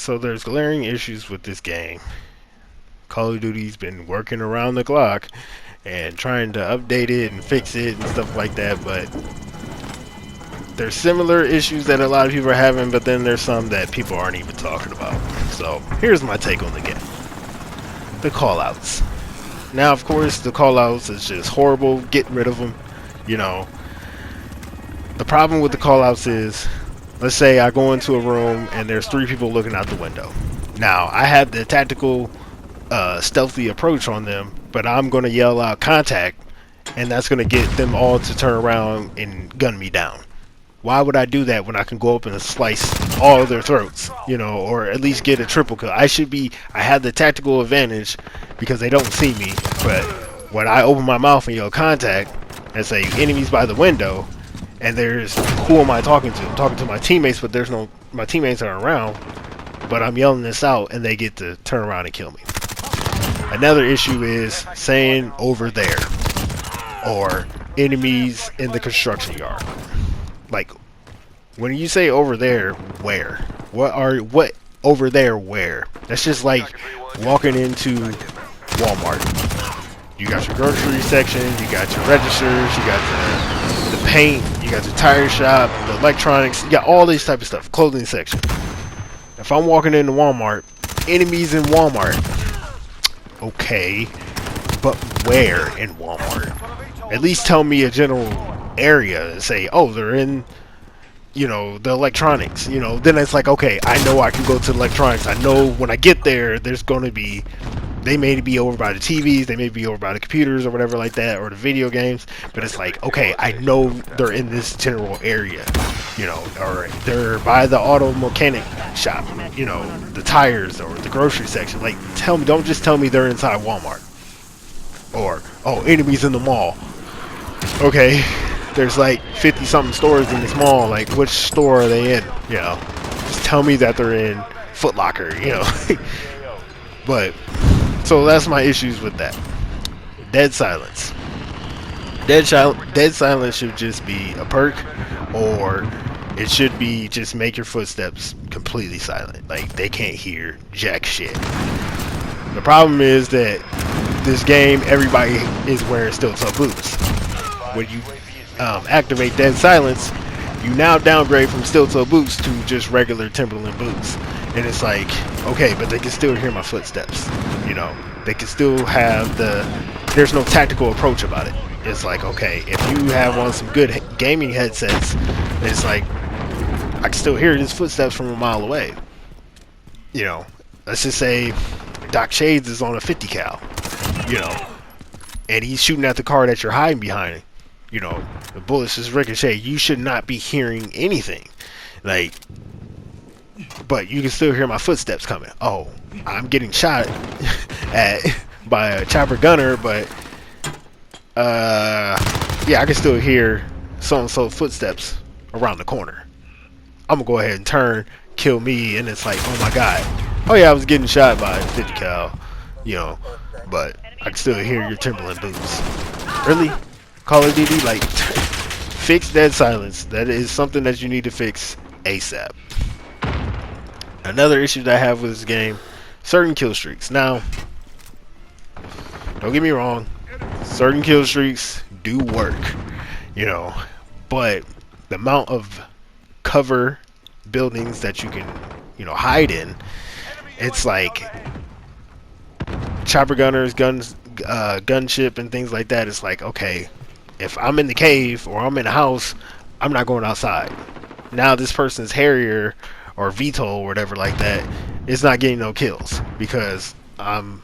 So there's glaring issues with this game. Call of Duty's been working around the clock and trying to update it and fix it and stuff like that, but there's similar issues that a lot of people are having, but then there's some that people aren't even talking about. So here's my take on the game. The callouts. Now, of course, the callouts is just horrible. Get rid of them. You know, the problem with the callouts is, let's say I go into a room and there's 3 people looking out the window. Now, I have the tactical, stealthy approach on them, but I'm going to yell out contact, and that's going to get them all to turn around and gun me down. Why would I do that when I can go up and slice all of their throats, you know, or at least get a triple kill? I have the tactical advantage because they don't see me, but when I open my mouth and yell contact and say enemies by the window, and who am I talking to? I'm talking to my teammates, but my teammates aren't around, but I'm yelling this out and they get to turn around and kill me. Another issue is saying over there, or enemies in the construction yard. Like, when you say over there, where? What over there where? That's just like walking into Walmart. You got your grocery section, you got your registers, you got the paint, you got the tire shop, the electronics, you got all these type of stuff, clothing section. If I'm walking into Walmart, enemies in Walmart. Okay, but where in Walmart? At least tell me a general area and say, oh, they're in, you know, the electronics, you know. Then it's like, okay, I know I can go to the electronics. I know when I get there, there's going to be, they may be over by the TVs, they may be over by the computers or whatever like that, or the video games, but it's like, okay, I know they're in this general area, you know, or they're by the auto mechanic shop, you know, the tires or the grocery section. Like, tell me, don't just tell me they're inside Walmart, or, oh, enemies in the mall. Okay, there's like 50 something stores in this mall. Like, which store are they in? You know, just tell me that they're in Foot Locker, you know. But so that's my issues with that. Dead silence. Dead silence should just be a perk, or it should be just make your footsteps completely silent. Like, they can't hear jack shit. The problem is that this game, everybody is wearing steel-toe boots. When you activate dead silence, you now downgrade from steel-toe boots to just regular Timberland boots. And it's like, okay, but they can still hear my footsteps. You know, they can still have there's no tactical approach about it. It's like, okay, if you have on some good gaming headsets, it's like, I can still hear his footsteps from a mile away. You know, let's just say Doc Shades is on a 50 cal, you know, and he's shooting at the car that you're hiding behind. You know, the bullets just ricochet. You should not be hearing anything. Like, but you can still hear my footsteps coming. Oh, I'm getting shot by a chopper gunner, but yeah, I can still hear so-and-so footsteps around the corner. I'm gonna go ahead and turn, kill me, and it's like, oh my god. Oh yeah, I was getting shot by a 50 cal, you know, but I can still hear your Timberland boots. Really? Call of Duty, like, fix dead silence. That is something that you need to fix ASAP. Another issue that I have with this game, certain kill streaks. Now, don't get me wrong, certain kill streaks do work, you know, but the amount of cover buildings that you can, you know, hide in, it's like chopper gunners, gunship and things like that. It's like, okay, if I'm in the cave or I'm in a house, I'm not going outside. Now this person's Harrier or VTOL or whatever like that is not getting no kills because I'm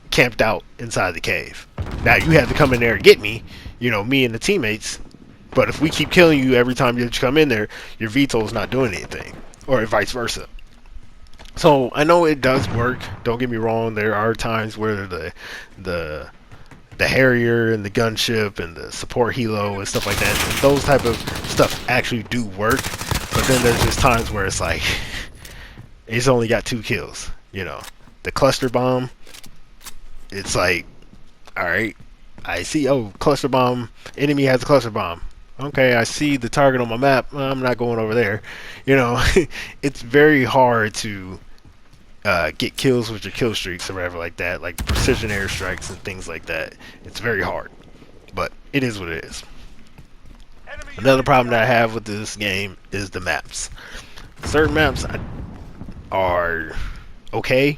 camped out inside the cave. Now you have to come in there and get me, you know, me and the teammates. But if we keep killing you every time you come in there, your VTOL's not doing anything, or vice versa. So I know it does work. Don't get me wrong. There are times where the Harrier and the gunship and the support helo and stuff like that, and those type of stuff actually do work. But then there's just times where it's like, it's only got 2 kills. You know, the cluster bomb. It's like, all right, I see. Oh, cluster bomb. Enemy has a cluster bomb. Okay, I see the target on my map. I'm not going over there. You know, it's very hard to get kills with your kill streaks or whatever like that, like precision airstrikes and things like that. It's very hard, but it is what it is. Another problem that I have with this game is the maps. Certain maps are okay,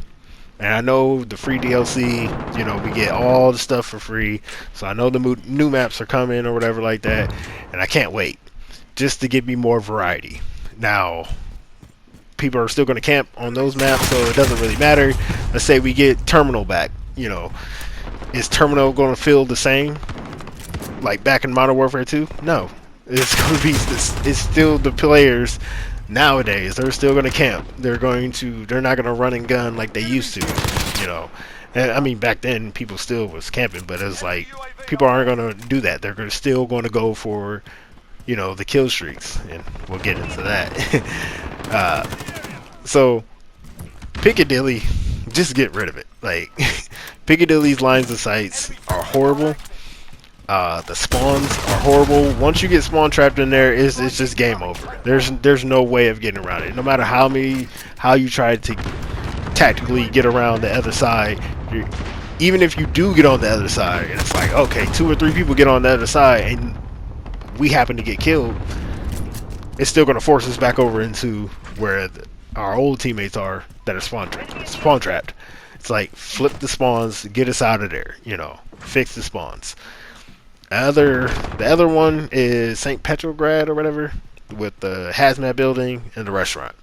and I know the free DLC, you know, we get all the stuff for free, so I know the new maps are coming or whatever like that, and I can't wait just to give me more variety. Now, people are still going to camp on those maps, so it doesn't really matter. Let's say we get Terminal back, you know, is Terminal going to feel the same like back in Modern Warfare 2? No. It's going to be it's still the players nowadays. They're still going to camp. They're not going to run and gun like they used to, you know. And I mean, back then people still was camping, but it's like people aren't going to do that. They're still going to go for, you know, the kill streaks, and we'll get into that. So Piccadilly, just get rid of it. Like Piccadilly's lines of sights are horrible. The spawns are horrible. Once you get spawn trapped in there, it's just game over. There's no way of getting around it. No matter how you try to tactically get around the other side, even if you do get on the other side, and it's like, okay, 2 or 3 people get on the other side, and we happen to get killed, it's still going to force us back over into where our old teammates are that are spawn trapped. It's like, flip the spawns, get us out of there, you know, fix the spawns. The other one is St. Petrograd or whatever, with the hazmat building and the restaurant.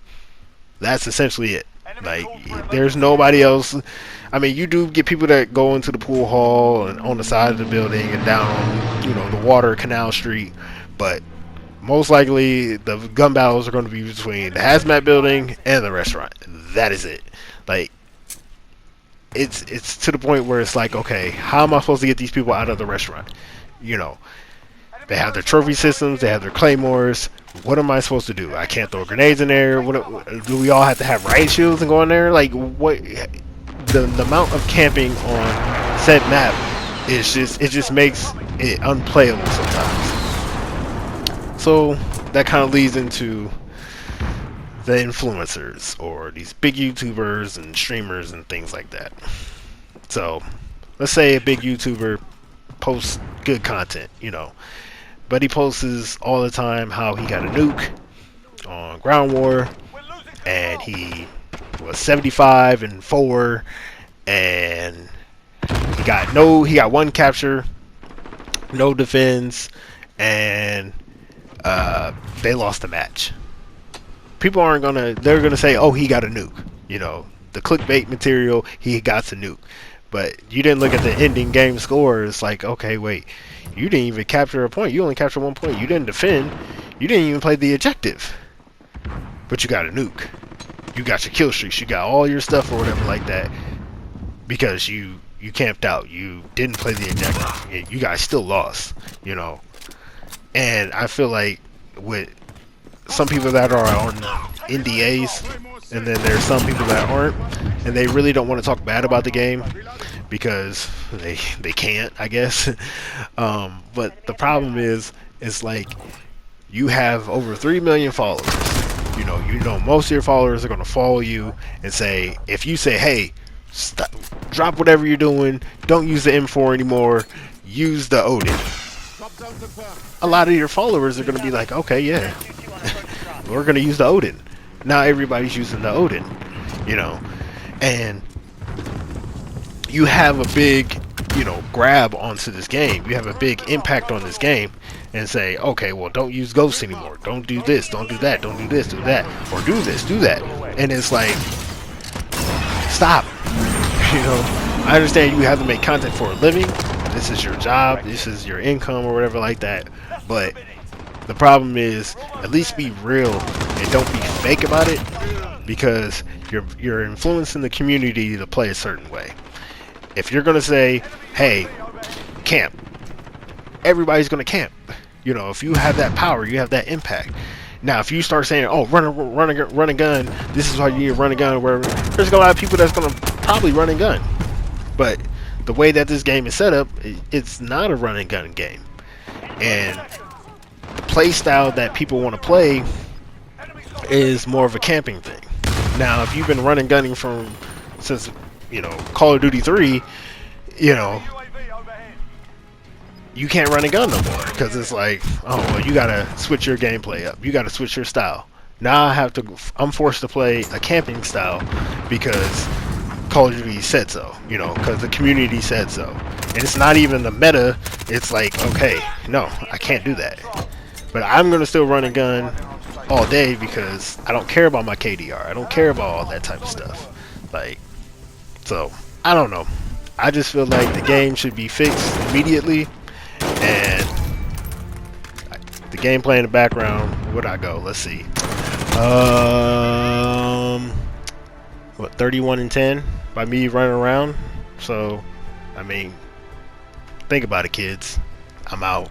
That's essentially it. Like, there's nobody else. I mean, you do get people that go into the pool hall and on the side of the building and down, you know, the water canal street, but most likely the gun battles are going to be between the hazmat building and the restaurant. That is it. Like, it's to the point where it's like, okay, how am I supposed to get these people out of the restaurant? You know, they have their trophy systems, they have their claymores. What am I supposed to do? I can't throw grenades in there. Do we all have to have riot shields and go in there? Like, what? The amount of camping on said map is it just makes it unplayable sometimes. So that kind of leads into the influencers, or these big YouTubers and streamers and things like that. So let's say a big YouTuber posts good content, you know, but he posts all the time how he got a nuke on Ground War, and he was 75-4, and he got 1 capture, no defense, and they lost the match. People they're gonna say, oh, he got a nuke, you know, the clickbait material, he got a nuke. But you didn't look at the ending game score. It's like, okay, wait, you didn't even capture a point. You only captured 1 point. You didn't defend. You didn't even play the objective. But you got a nuke. You got your kill streaks. You got all your stuff or whatever like that. Because you camped out. You didn't play the objective. You guys still lost, you know. And I feel like with some people that are on NDAs, and then there's some people that aren't, and they really don't want to talk bad about the game because they can't, I guess. But the problem is, it's like, you have over 3 million followers. You know most of your followers are going to follow you and say, if you say, hey, stop, drop whatever you're doing, don't use the M4 anymore, use the Odin, a lot of your followers are going to be like, okay, yeah, we're going to use the Odin. Now everybody's using the Odin, you know, and you have a big, you know, grab onto this game. You have a big impact on this game, and say, okay, well, don't use Ghosts anymore. Don't do this. Don't do that. Don't do this. Do that. Or do this. Do that. And it's like, stop. You know, I understand you have to make content for a living. This is your job. This is your income or whatever like that. But the problem is, at least be real and don't be fake about it, because you're influencing the community to play a certain way. If you're gonna say, hey, camp, everybody's gonna camp. You know, if you have that power, you have that impact. Now, if you start saying, oh, run a gun, this is why you need to run a gun, or wherever, there's a lot of people that's gonna probably run a gun. But the way that this game is set up, it's not a run and gun game. And the play style that people want to play is more of a camping thing. Now, if you've been running gunning since Call of Duty 3, you know, you can't run and gun no more because it's like, oh well, you gotta switch your gameplay up. You gotta switch your style. Now I'm forced to play a camping style because Call of Duty said so, because the community said so. And it's not even the meta. It's like, okay, no, I can't do that. But I'm gonna still run and gun all day because I don't care about my KDR. I don't care about all that type of stuff. Like, so I don't know. I just feel like the game should be fixed immediately. And the gameplay in the background, where'd I go? Let's see. What, 31-10 by me running around? So, I mean, think about it, kids. I'm out.